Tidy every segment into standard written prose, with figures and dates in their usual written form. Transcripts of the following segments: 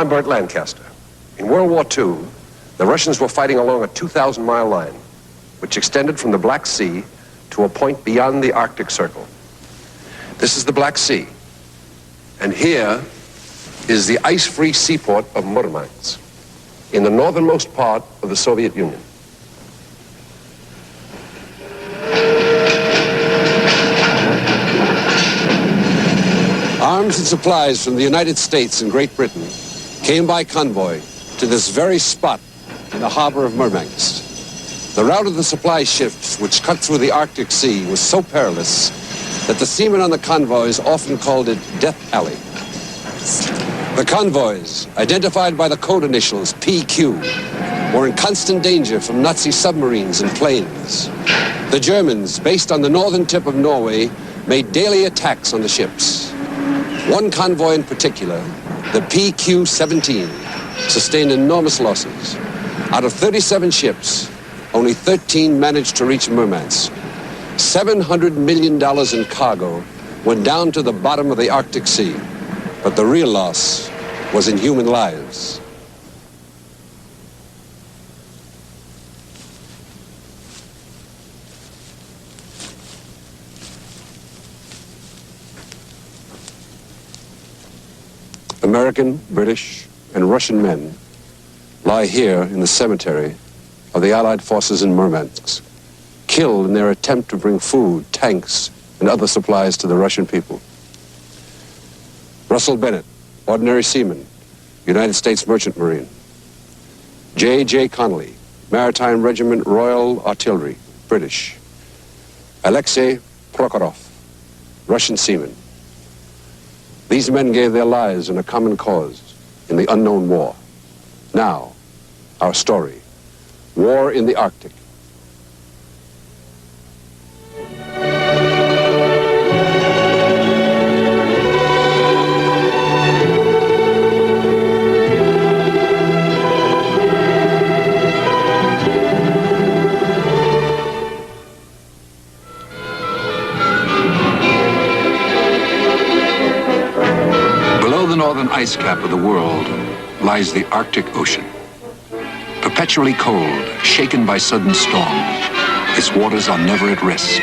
I'm Burt Lancaster. In World War II, the Russians were fighting along a 2,000-mile line, which extended from the Black Sea to a point beyond the Arctic Circle. This is the Black Sea, and here is the ice-free seaport of Murmansk, in the northernmost part of the Soviet Union. Arms and supplies from the United States and Great Britain came by convoy to this very spot in the harbor of Murmansk. The route of the supply ships, which cut through the Arctic Sea, was so perilous that the seamen on the convoys often called it Death Alley. The convoys, identified by the code initials PQ, were in constant danger from Nazi submarines and planes. The Germans, based on the northern tip of Norway, made daily attacks on the ships. One convoy in particular, the PQ-17, sustained enormous losses. Out of 37 ships, only 13 managed to reach Murmansk. $700 million in cargo went down to the bottom of the Arctic Sea. But the real loss was in human lives. American, British, and Russian men lie here in the cemetery of the Allied forces in Murmansk, killed in their attempt to bring food, tanks, and other supplies to the Russian people. Russell Bennett, ordinary seaman, United States Merchant Marine. J. Connolly, Maritime Regiment Royal Artillery, British. Alexei Prokhorov, Russian seaman. These men gave their lives in a common cause, in the Unknown War. Now, our story, War in the Arctic. Ice cap of the world lies the Arctic Ocean. Perpetually cold, shaken by sudden storms, its waters are never at rest.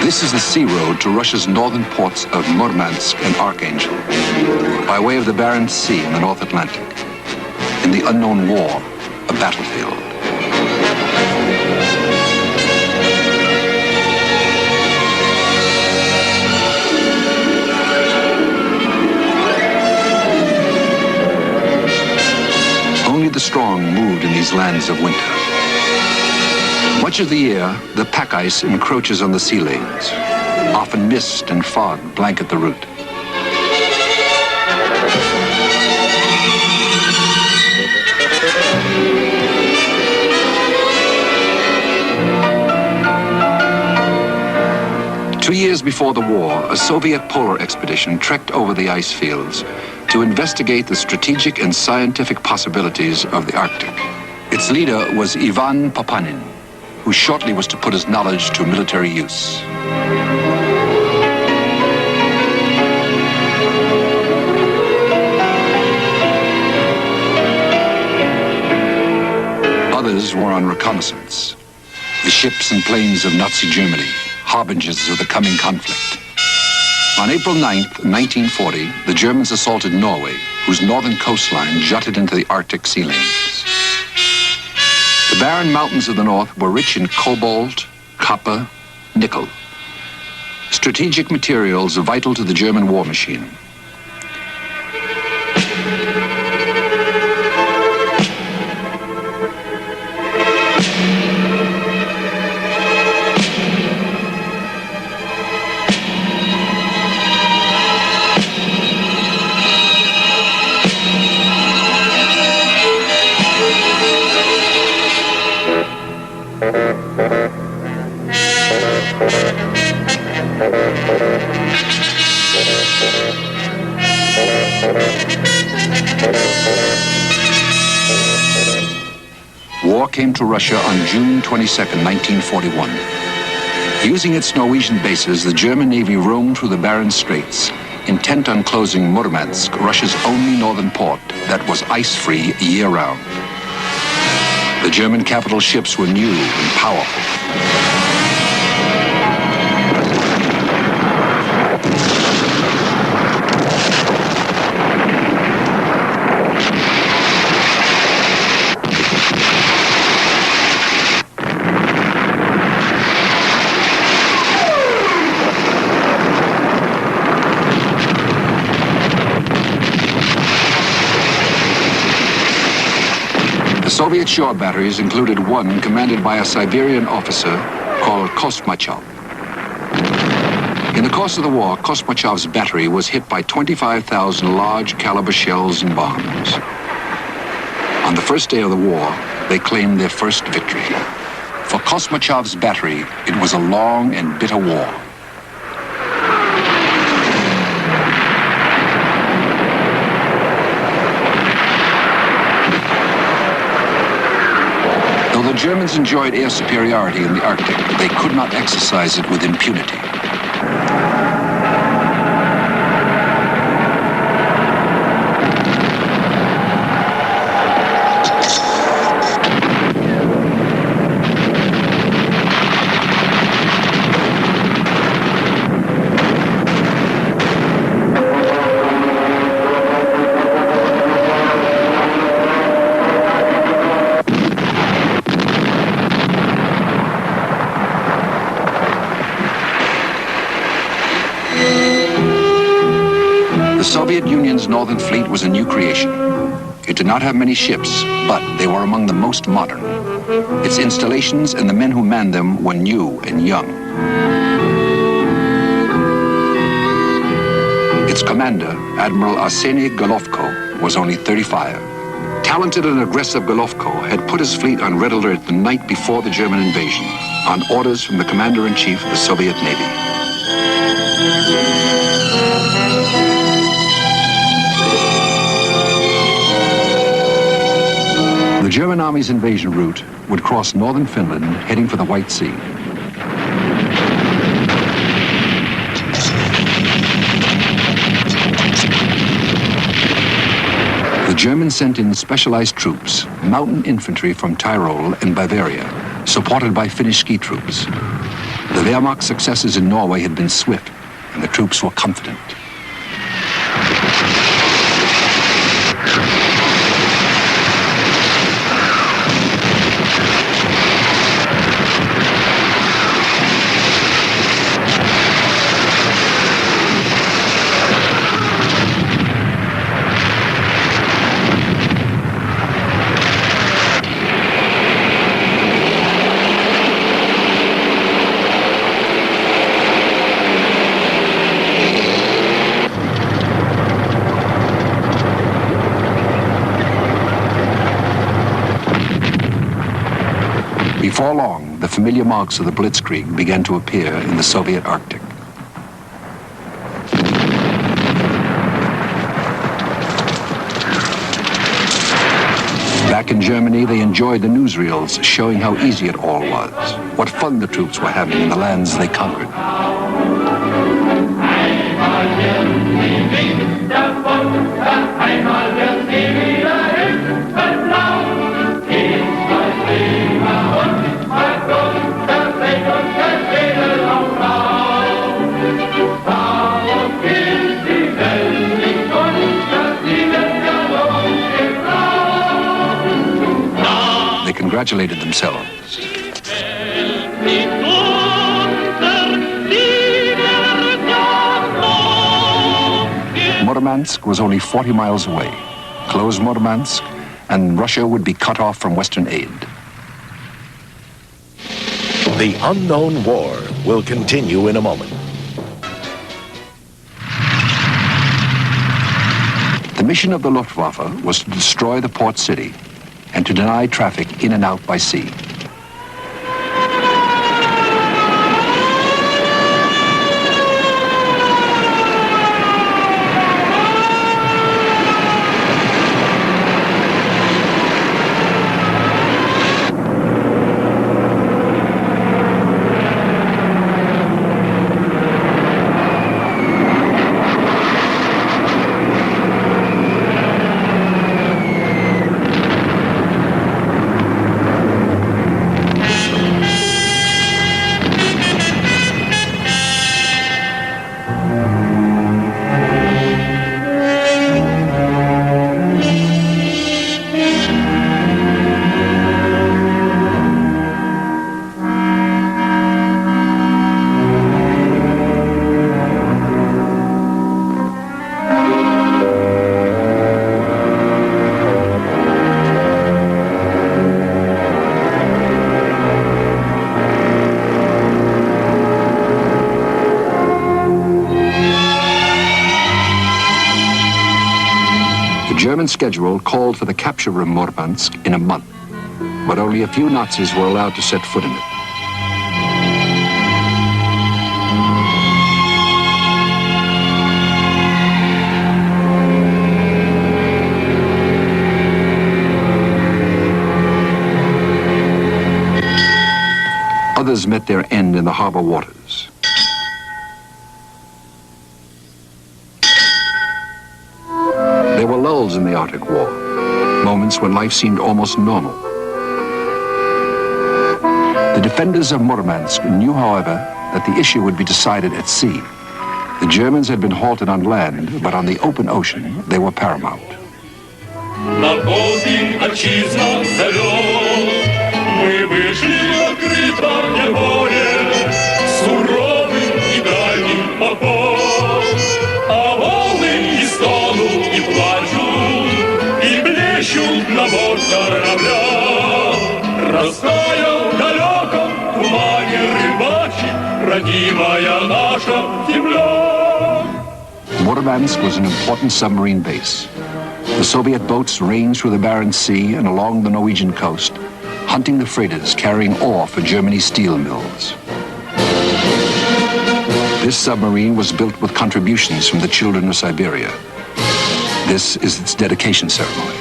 This is the sea road to Russia's northern ports of Murmansk and Archangel, by way of the Barents Sea in the North Atlantic. In the Unknown War, a battlefield. Only the strong moved in these lands of winter. Much of the year, the pack ice encroaches on the sea lanes. Often mist and fog blanket the route. Two years before the war, a Soviet polar expedition trekked over the ice fields to investigate the strategic and scientific possibilities of the Arctic. Its leader was Ivan Papanin, who shortly was to put his knowledge to military use. Others were on reconnaissance. The ships and planes of Nazi Germany, harbingers of the coming conflict. On April 9th, 1940, the Germans assaulted Norway, whose northern coastline jutted into the Arctic sea lanes. The barren mountains of the north were rich in cobalt, copper, nickel, strategic materials vital to the German war machine. War came to Russia on June 22, 1941. Using its Norwegian bases, the German Navy roamed through the barren straits, intent on closing Murmansk, Russia's only northern port that was ice-free year-round. The German capital ships were new and powerful. The Soviet shore batteries included one commanded by a Siberian officer called Kosmachov. In the course of the war, Kosmachov's battery was hit by 25,000 large caliber shells and bombs. On the first day of the war, they claimed their first victory. For Kosmachov's battery, it was a long and bitter war. Though the Germans enjoyed air superiority in the Arctic, they could not exercise it with impunity. The Soviet Union's Northern Fleet was a new creation. It did not have many ships, but they were among the most modern. Its installations and the men who manned them were new and young. Its commander, Admiral Arseny Golovko, was only 35. Talented and aggressive Golovko had put his fleet on red alert the night before the German invasion, on orders from the Commander-in-Chief of the Soviet Navy. The German army's invasion route would cross northern Finland, heading for the White Sea. The Germans sent in specialized troops, mountain infantry from Tyrol and Bavaria, supported by Finnish ski troops. The Wehrmacht's successes in Norway had been swift, and the troops were confident. Before long, the familiar marks of the Blitzkrieg began to appear in the Soviet Arctic. Back in Germany, they enjoyed the newsreels showing how easy it all was, what fun the troops were having in the lands they conquered. They congratulated themselves. Murmansk was only 40 miles away. Close Murmansk, and Russia would be cut off from Western aid. The Unknown War will continue in a moment. The mission of the Luftwaffe was to destroy the port city and to deny traffic in and out by sea. German schedule called for the capture of Murmansk in a month, but only a few Nazis were allowed to set foot in it. Others met their end in the harbor waters. There were lulls in the Arctic War, moments when life seemed almost normal. The defenders of Murmansk knew, however, that the issue would be decided at sea. The Germans had been halted on land, but on the open ocean, they were paramount. На полдень отчизна зовет, мы вышли в открытое море, суровый и дальний поход. А волны и стонут, и плачут, и блещут на борт корабля. Растаял в далеком тумане рыбачий, родимая наша земля. Murmansk was an important submarine base. The Soviet boats ranged through the Barents Sea and along the Norwegian coast, hunting the freighters carrying ore for Germany's steel mills. This submarine was built with contributions from the children of Siberia. This is its dedication ceremony.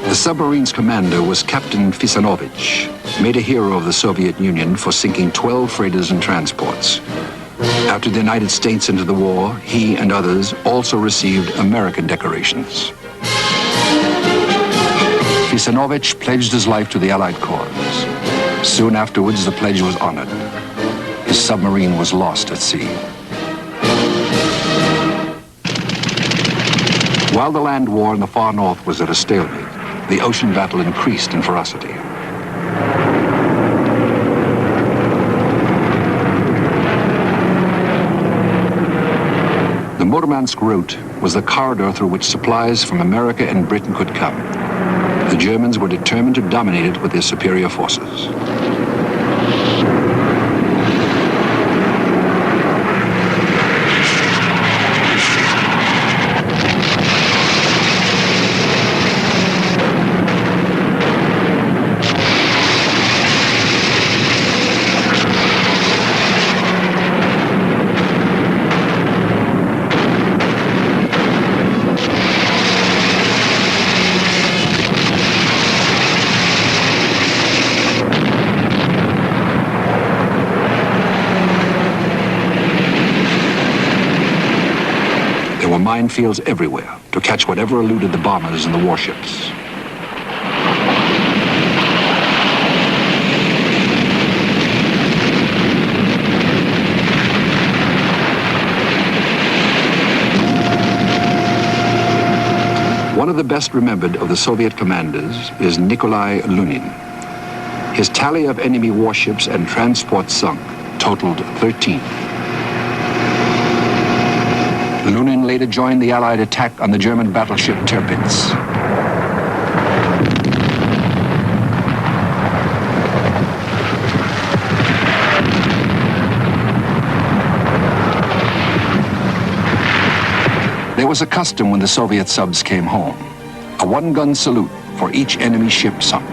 The submarine's commander was Captain Fisanovich, made a hero of the Soviet Union for sinking 12 freighters and transports. After the United States entered the war, he and others also received American decorations. Fisanovich pledged his life to the Allied cause. Soon afterwards, the pledge was honored. His submarine was lost at sea. While the land war in the far north was at a stalemate, the ocean battle increased in ferocity. The Murmansk route was the corridor through which supplies from America and Britain could come. The Germans were determined to dominate it with their superior forces. Minefields everywhere to catch whatever eluded the bombers and the warships. One of the best remembered of the Soviet commanders is Nikolai Lunin. His tally of enemy warships and transports sunk totaled 13. Lunin later joined the Allied attack on the German battleship Tirpitz. There was a custom when the Soviet subs came home, a one-gun salute for each enemy ship sunk.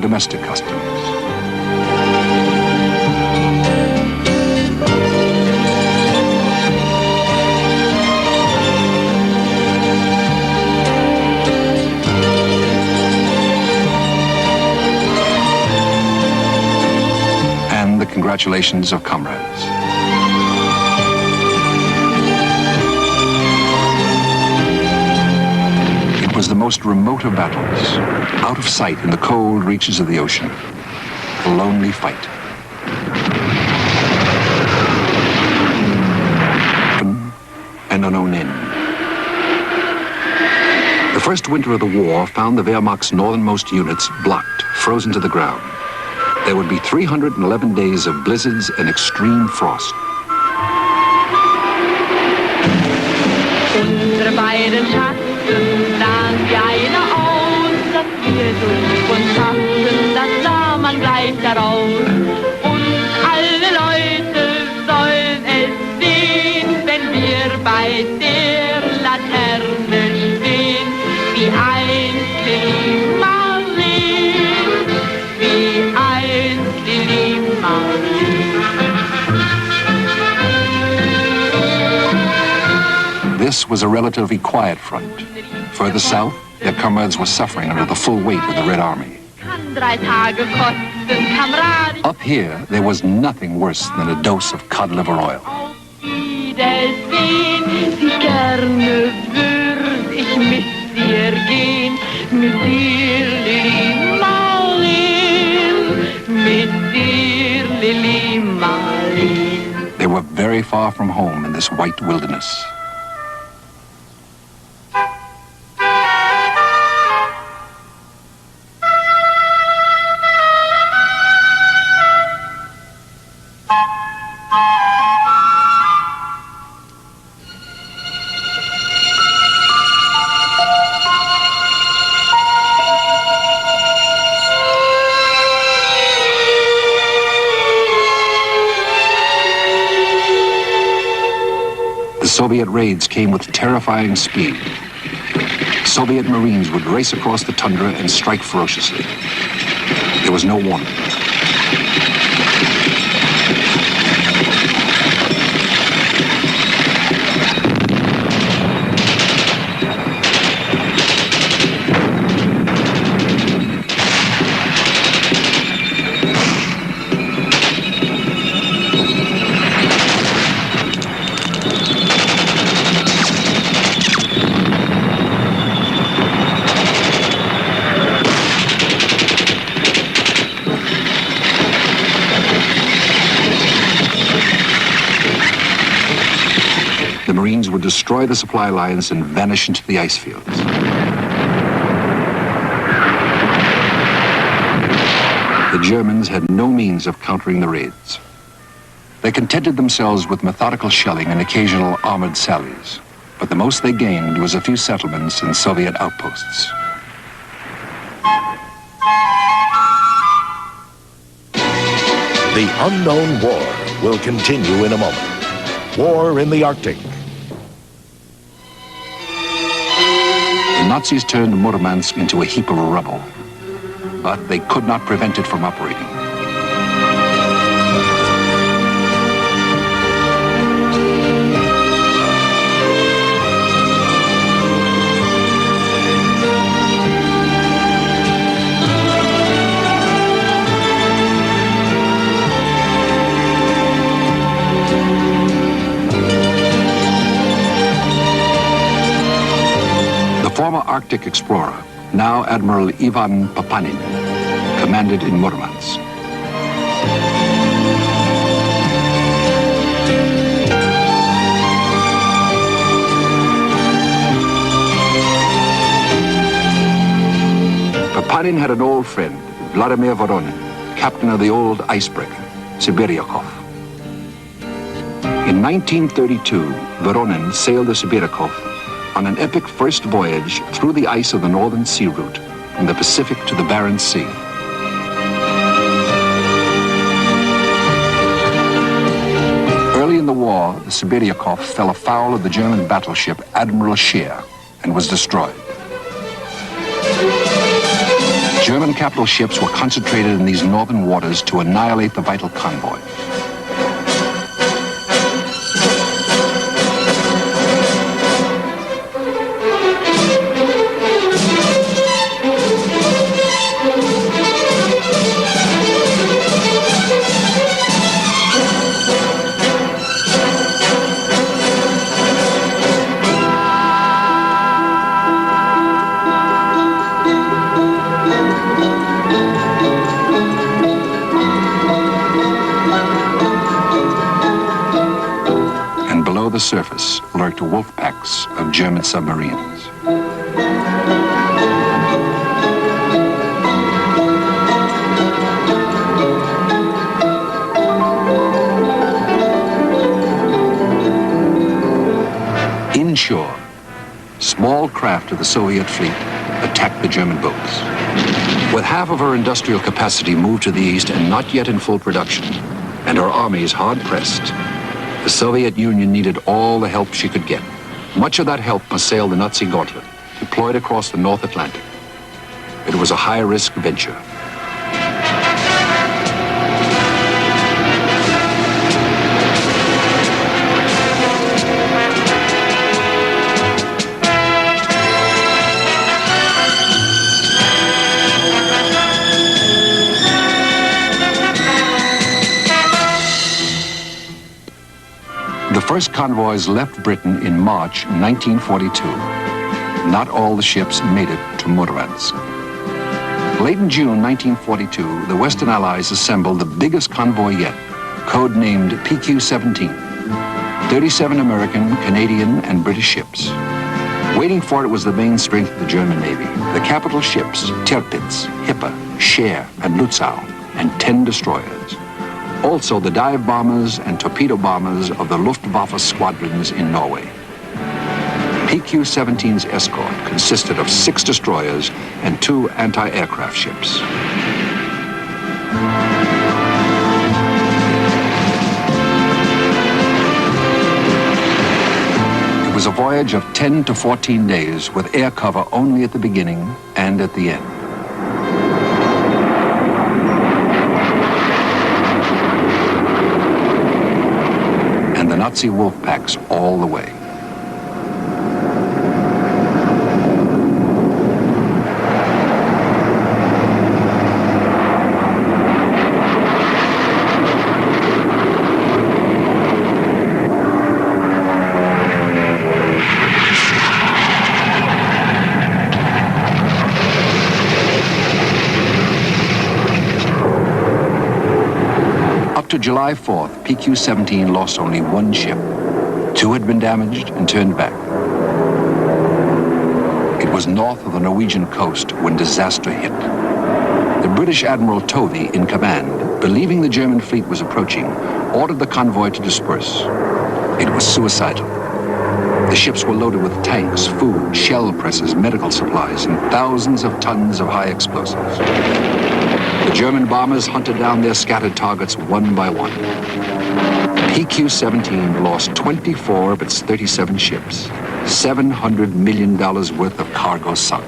Domestic customs. And the congratulations of comrades. It was the most remote of battles, out of sight in the cold reaches of the ocean. A lonely fight. An unknown end. The first winter of the war found the Wehrmacht's northernmost units blocked, frozen to the ground. There would be 311 days of blizzards and extreme frost. durch und tasten, das sah man gleich daraus. Und alle Leute sollen es sehen, wenn wir bei der Laterne stehen, wie einst Lili Marleen, wie einst Lili Marleen. This was a relatively quiet front. Further south, their comrades were suffering under the full weight of the Red Army. Up here, there was nothing worse than a dose of cod liver oil. They were very far from home in this white wilderness. Soviet raids came with terrifying speed. Soviet Marines would race across the tundra and strike ferociously. There was no warning. The Marines would destroy the supply lines and vanish into the ice fields. The Germans had no means of countering the raids. They contented themselves with methodical shelling and occasional armored sallies, but the most they gained was a few settlements and Soviet outposts. The Unknown War will continue in a moment. War in the Arctic. The Nazis turned Murmansk into a heap of rubble, but they could not prevent it from operating. Former Arctic explorer, now Admiral Ivan Papanin, commanded in Murmansk. Papanin had an old friend, Vladimir Voronin, captain of the old icebreaker, Sibiryakov. In 1932, Voronin sailed the Sibiryakov on an epic first voyage through the ice of the Northern Sea route, from the Pacific to the Barents Sea. Early in the war, the Sibiryakov fell afoul of the German battleship Admiral Scheer and was destroyed. German capital ships were concentrated in these northern waters to annihilate the vital convoy. The surface lurked wolf packs of German submarines. Inshore, small craft of the Soviet fleet attacked the German boats. With half of her industrial capacity moved to the east and not yet in full production, and her armies hard-pressed, the Soviet Union needed all the help she could get. Much of that help must sail the Nazi gauntlet, deployed across the North Atlantic. It was a high-risk venture. The first convoys left Britain in March 1942. Not all the ships made it to Murmansk. Late in June 1942, the Western Allies assembled the biggest convoy yet, codenamed PQ-17. 37 American, Canadian, and British ships. Waiting for it was the main strength of the German Navy. The capital ships, Tirpitz, Hippe, Scheer, and Lützow, and 10 destroyers. Also the dive bombers and torpedo bombers of the Luftwaffe squadrons in Norway. PQ-17's escort consisted of 6 destroyers and 2 anti-aircraft ships. It was a voyage of 10 to 14 days with air cover only at the beginning and at the end. The Nazi wolf packs all the way. To July 4th, PQ-17 lost only 1 ship. 2 had been damaged and turned back. It was north of the Norwegian coast when disaster hit. The British Admiral Tovey, in command, believing the German fleet was approaching, ordered the convoy to disperse. It was suicidal. The ships were loaded with tanks, food, shell presses, medical supplies, and thousands of tons of high explosives. The German bombers hunted down their scattered targets one by one. PQ-17 lost 24 of its 37 ships. $700 million worth of cargo sunk.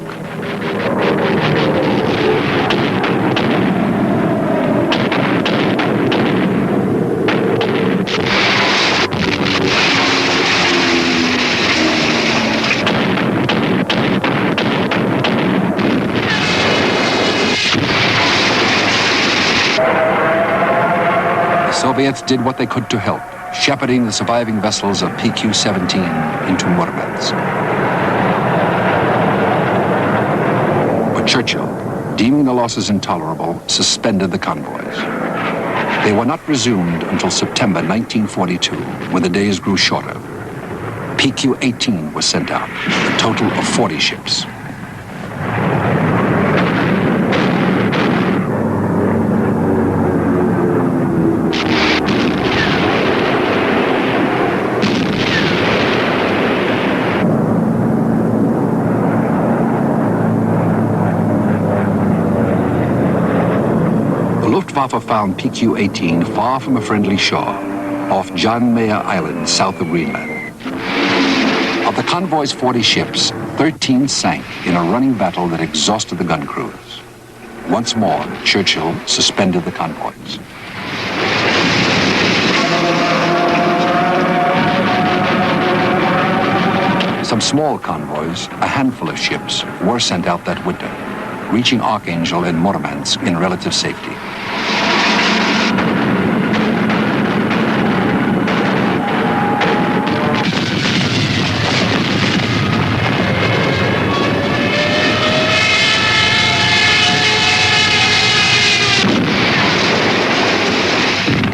Soviets did what they could to help, shepherding the surviving vessels of PQ-17 into Murmansk. But Churchill, deeming the losses intolerable, suspended the convoys. They were not resumed until September 1942, when the days grew shorter. PQ-18 was sent out, a total of 40 ships. Luftwaffe found PQ-18 far from a friendly shore, off John Mayer Island, south of Greenland. Of the convoy's 40 ships, 13 sank in a running battle that exhausted the gun crews. Once more, Churchill suspended the convoys. Some small convoys, a handful of ships, were sent out that winter, reaching Archangel and Murmansk in relative safety.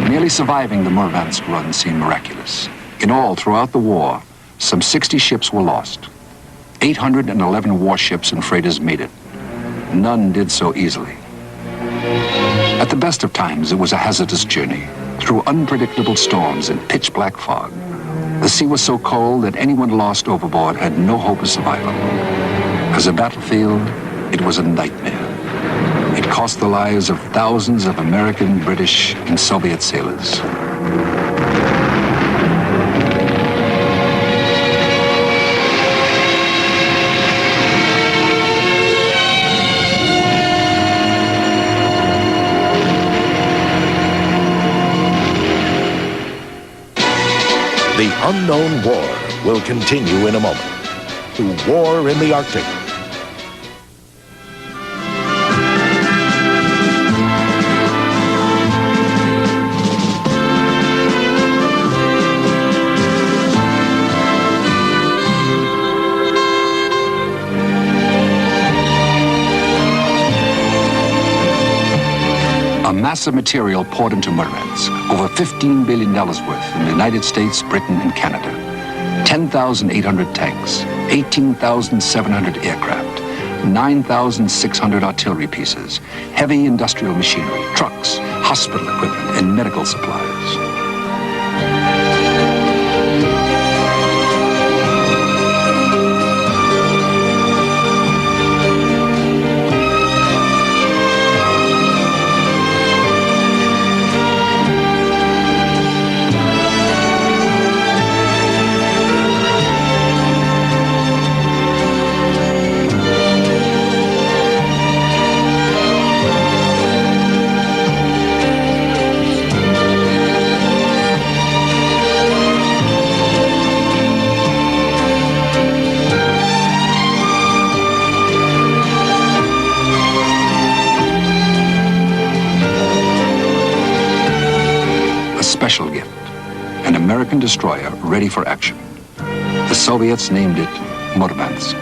Merely surviving the Murmansk run seemed miraculous. In all, throughout the war, some 60 ships were lost. 811 warships and freighters made it. None did so easily. At the best of times, it was a hazardous journey, through unpredictable storms and pitch-black fog. The sea was so cold that anyone lost overboard had no hope of survival. As a battlefield, it was a nightmare. cost the lives of thousands of American, British, and Soviet sailors. The Unknown War will continue in a moment. To War in the Arctic. A massive material poured into Murmansk, over $15 billion worth in the United States, Britain, and Canada. 10,800 tanks, 18,700 aircraft, 9,600 artillery pieces, heavy industrial machinery, trucks, hospital equipment, and medical supplies. Special gift, an American destroyer ready for action. The Soviets named it Murmansk.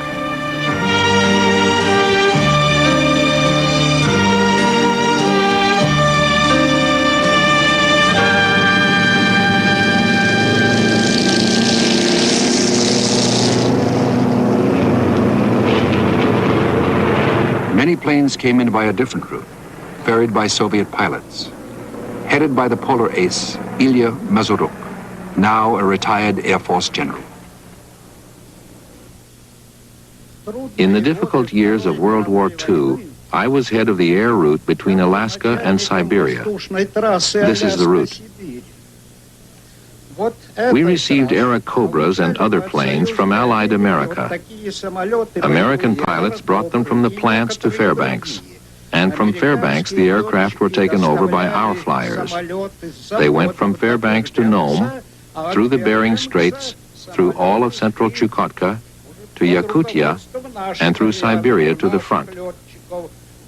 Many planes came in by a different route, ferried by Soviet pilots. Headed by the polar ace, Ilya Mazuruk, now a retired Air Force general. In the difficult years of World War II, I was head of the air route between Alaska and Siberia. This is the route. We received Airacobras and other planes from Allied America. American pilots brought them from the plants to Fairbanks. And from Fairbanks, the aircraft were taken over by our flyers. They went from Fairbanks to Nome, through the Bering Straits, through all of central Chukotka, to Yakutia, and through Siberia to the front.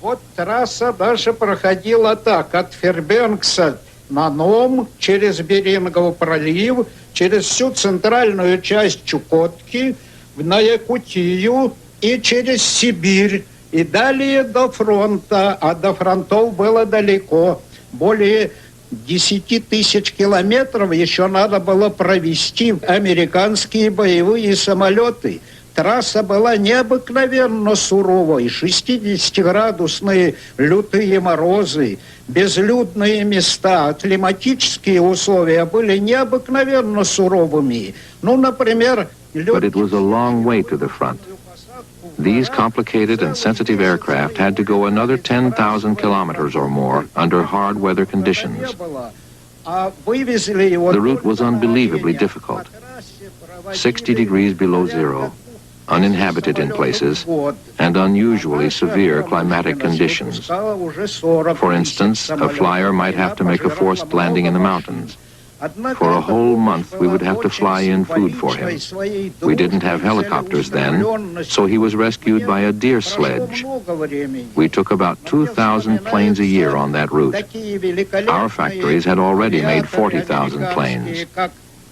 Вот трасса даже проходила так, от Фербенкса на Ном, через Берингов пролив, через всю центральную часть Чукотки, на Якутию и через Сибирь. И далее до фронта, а до фронтов было далеко. Более 10 тысяч километров еще надо было провести американские боевые самолеты. Трасса была необыкновенно суровой, 60-градусные лютые морозы, безлюдные места, климатические условия были необыкновенно суровыми. Ну, например... But it was a long way to the front. These complicated and sensitive aircraft had to go another 10,000 kilometers or more under hard weather conditions. The route was unbelievably difficult. 60 degrees below zero, uninhabited in places, and unusually severe climatic conditions. For instance, a flyer might have to make a forced landing in the mountains. For a whole month, we would have to fly in food for him. We didn't have helicopters then, so he was rescued by a deer sledge. We took about 2,000 planes a year on that route. Our factories had already made 40,000 planes.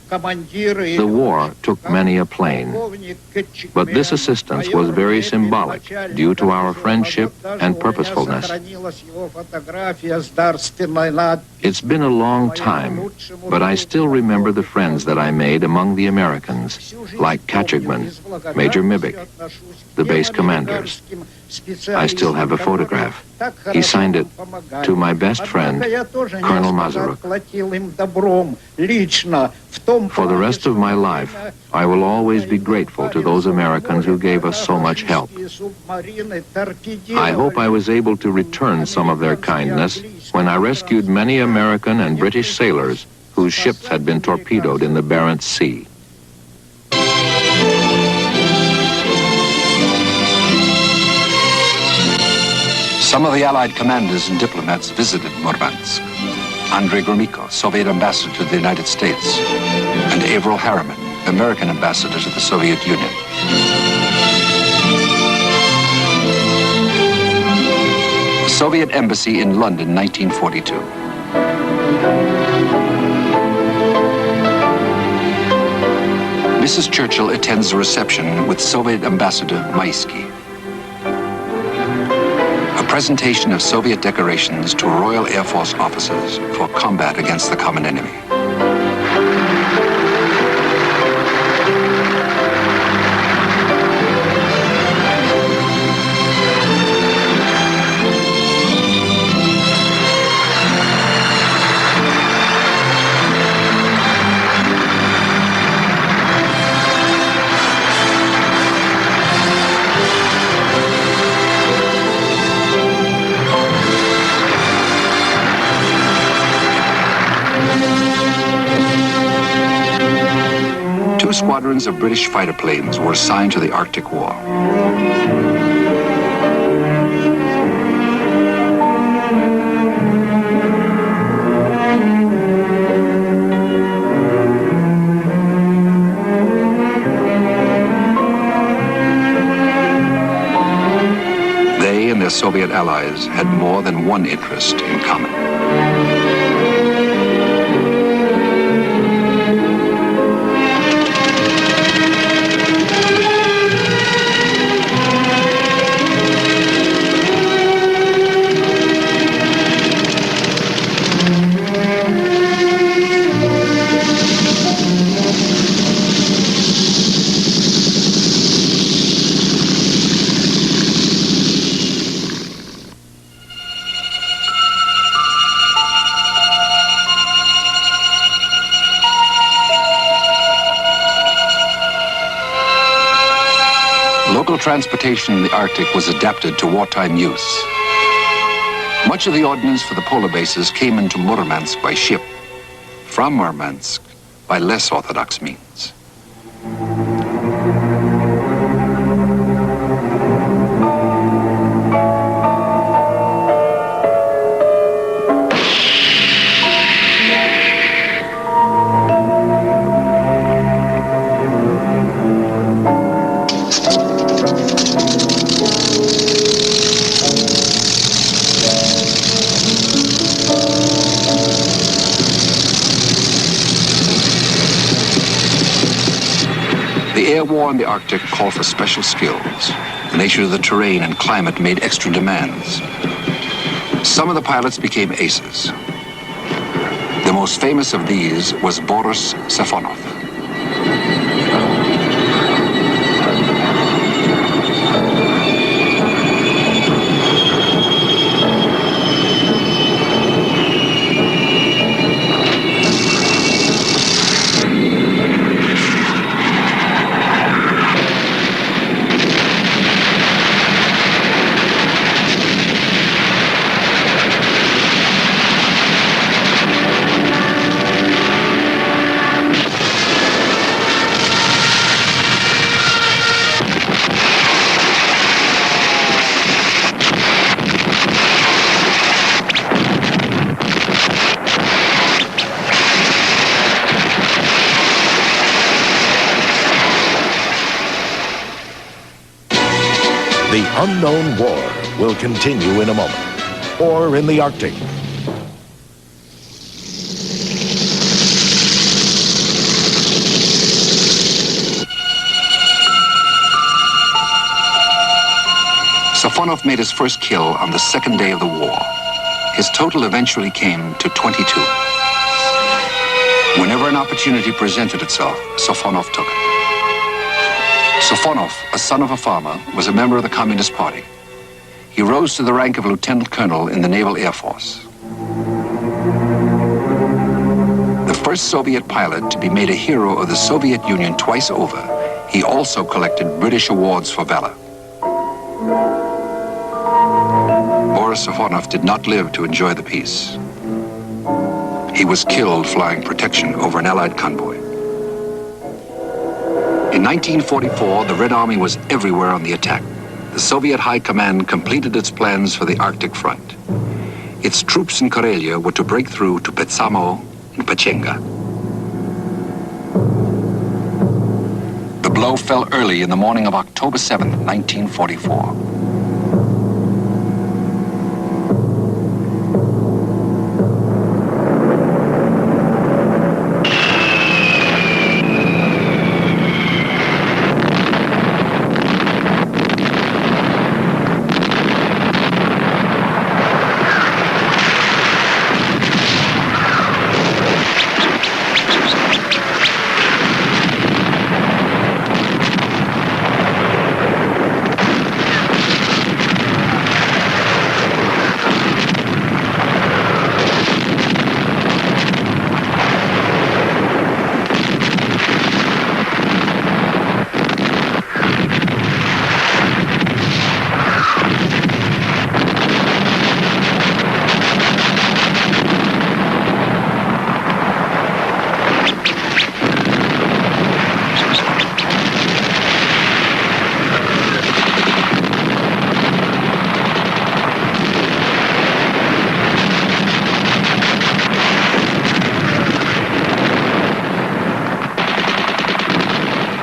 The war took many a plane, but this assistance was very symbolic due to our friendship and purposefulness. It's been a long time, but I still remember the friends that I made among the Americans, like Kachigman, Major Mibik, the base commanders. I still have a photograph. He signed it to my best friend, Colonel Mazurek. For the rest of my life, I will always be grateful to those Americans who gave us so much help. I hope I was able to return some of their kindness when I rescued many American and British sailors whose ships had been torpedoed in the Barents Sea. Some of the Allied commanders and diplomats visited Murmansk. Andrei Gromyko, Soviet ambassador to the United States, and Averell Harriman, American ambassador to the Soviet Union. The Soviet Embassy in London, 1942. Mrs. Churchill attends a reception with Soviet Ambassador Maisky. Presentation of Soviet decorations to Royal Air Force officers for combat against the common enemy. Two squadrons of British fighter planes were assigned to the Arctic War. They and their Soviet allies had more than one interest in common. Local transportation in the Arctic was adapted to wartime use. Much of the ordnance for the polar bases came into Murmansk by ship, from Murmansk by less orthodox means. The air war in the Arctic called for special skills. The nature of the terrain and climate made extra demands. Some of the pilots became aces. The most famous of these was Boris Safonov. The Unknown War will continue in a moment. Or in the Arctic. Safonov made his first kill on the second day of the war. His total eventually came to 22. Whenever an opportunity presented itself, Safonov took it. Safonov, a son of a farmer, was a member of the Communist Party. he rose to the rank of lieutenant colonel in the Naval Air Force. The first Soviet pilot to be made a hero of the Soviet Union twice over, he also collected British awards for valor. Boris Safonov did not live to enjoy the peace. He was killed flying protection over an Allied convoy. In 1944, the Red Army was everywhere on the attack. The Soviet High Command completed its plans for the Arctic Front. Its troops in Karelia were to break through to Petsamo and Pechenga. The blow fell early in the morning of October 7, 1944.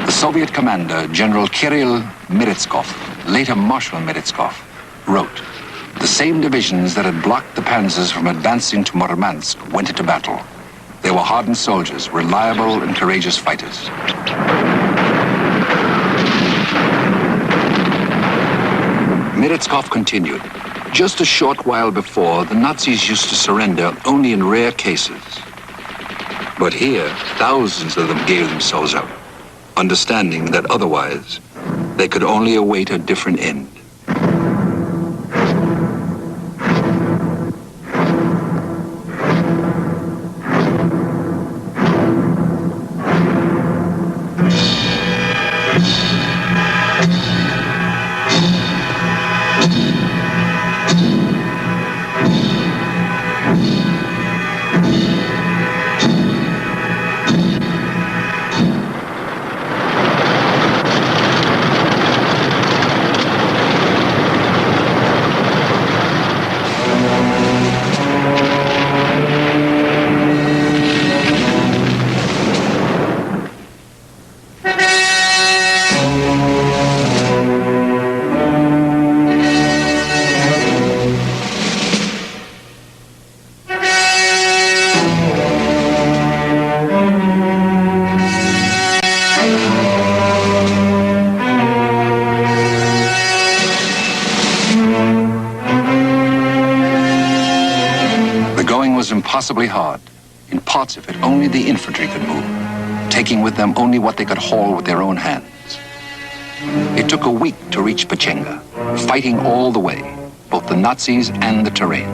Soviet commander, General Kirill Meretskov, later Marshal Meretskov, wrote, "The same divisions that had blocked the panzers from advancing to Murmansk went into battle. They were hardened soldiers, reliable and courageous fighters." Meretskov continued, "Just a short while before, the Nazis used to surrender only in rare cases. But here, thousands of them gave themselves up, understanding that otherwise they could only await a different end." Impossibly hard. In parts of it, only the infantry could move, taking with them only what they could haul with their own hands. It took a week to reach Pechenga, fighting all the way, both the Nazis and the terrain.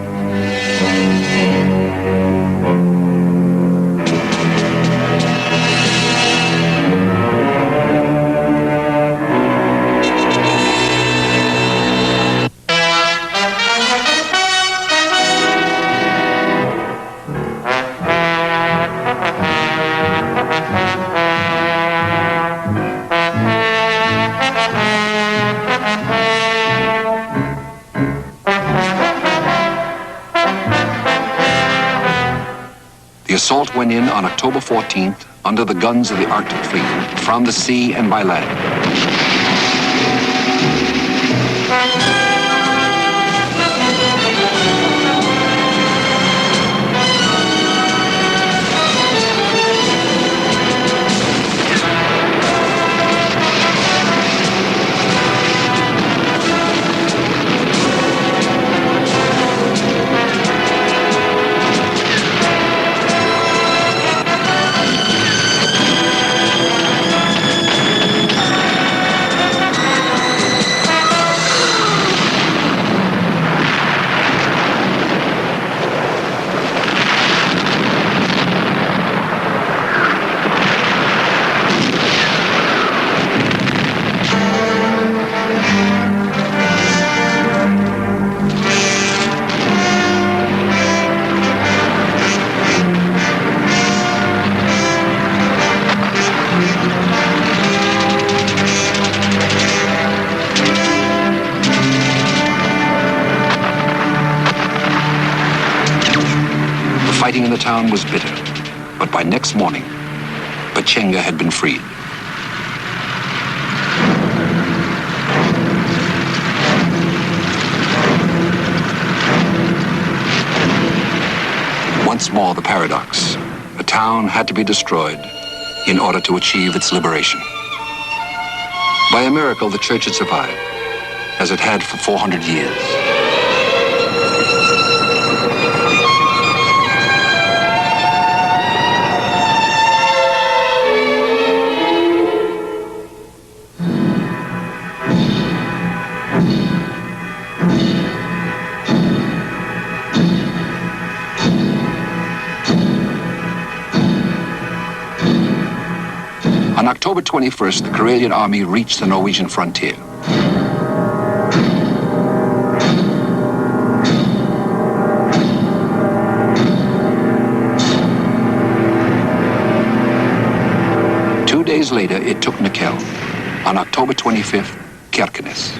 The assault went in on October 14th under the guns of the Arctic Fleet, from the sea and by land. fighting in the town was bitter, but by next morning, Pechenga had been freed. Once more, the paradox. The town had to be destroyed in order to achieve its liberation. By a miracle, the church had survived, as it had for 400 years. On October 21st, the Karelian army reached the Norwegian frontier. Two days later, it took Nikkel. On October 25th, Kirkenes.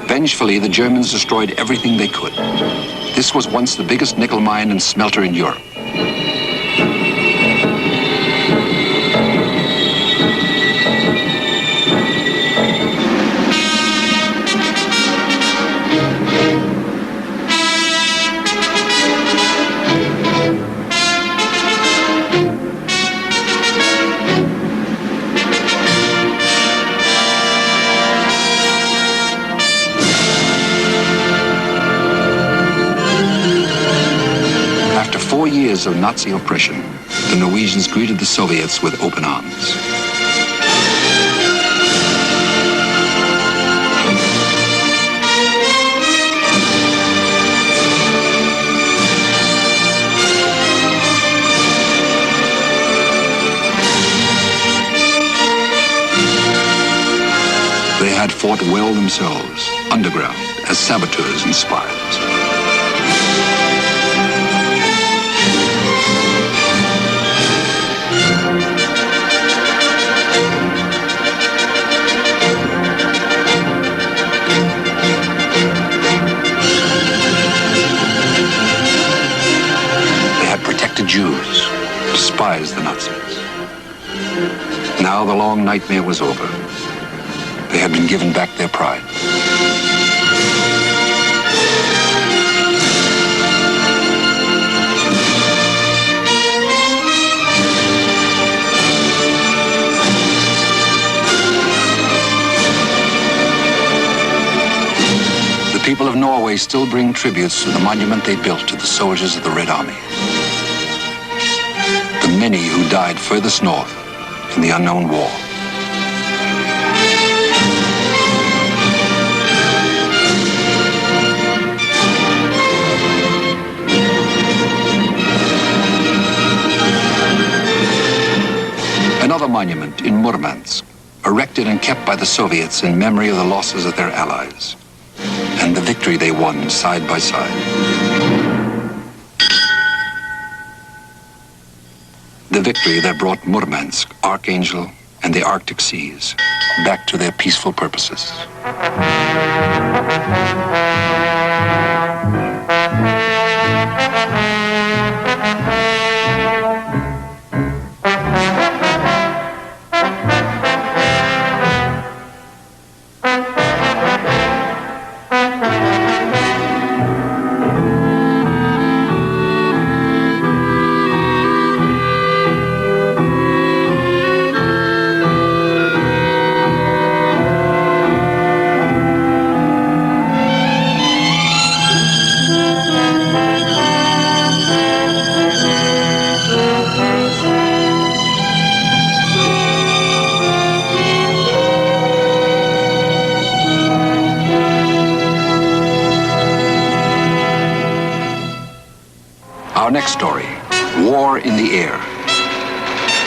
Vengefully, the Germans destroyed everything they could. This was once the biggest nickel mine and smelter in Europe. After 4 years of Nazi oppression, the Norwegians greeted the Soviets with open arms. They had fought well themselves, underground, as saboteurs and spies. Jews, despised the Nazis. Now the long nightmare was over. They had been given back their pride. The people of Norway still bring tributes to the monument they built to the soldiers of the Red Army. The many who died furthest north in the Unknown War. Another monument in Murmansk, erected and kept by the Soviets in memory of the losses of their allies and the victory they won side by side. The victory that brought Murmansk, Archangel, and the Arctic seas back to their peaceful purposes. Our next story, War in the Air.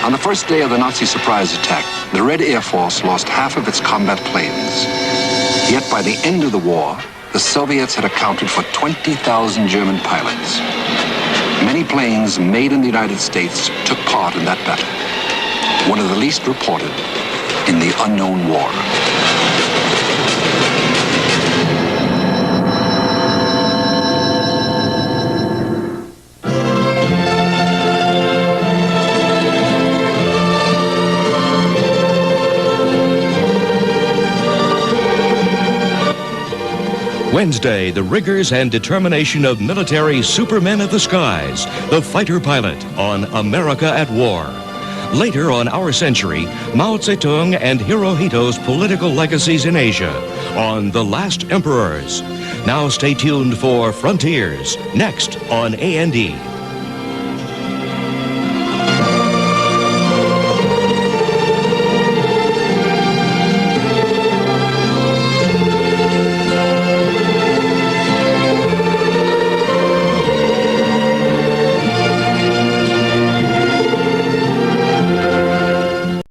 On the first day of the Nazi surprise attack, the Red Air Force lost half of its combat planes. Yet by the end of the war, the Soviets had accounted for 20,000 German pilots. Many planes made in the United States took part in that battle. One of the least reported in the Unknown War. Wednesday, the rigors and determination of military supermen of the skies, the fighter pilot on America at War. Later on Our Century, Mao Zedong and Hirohito's political legacies in Asia on The Last Emperors. Now stay tuned for Frontiers, next on A&E.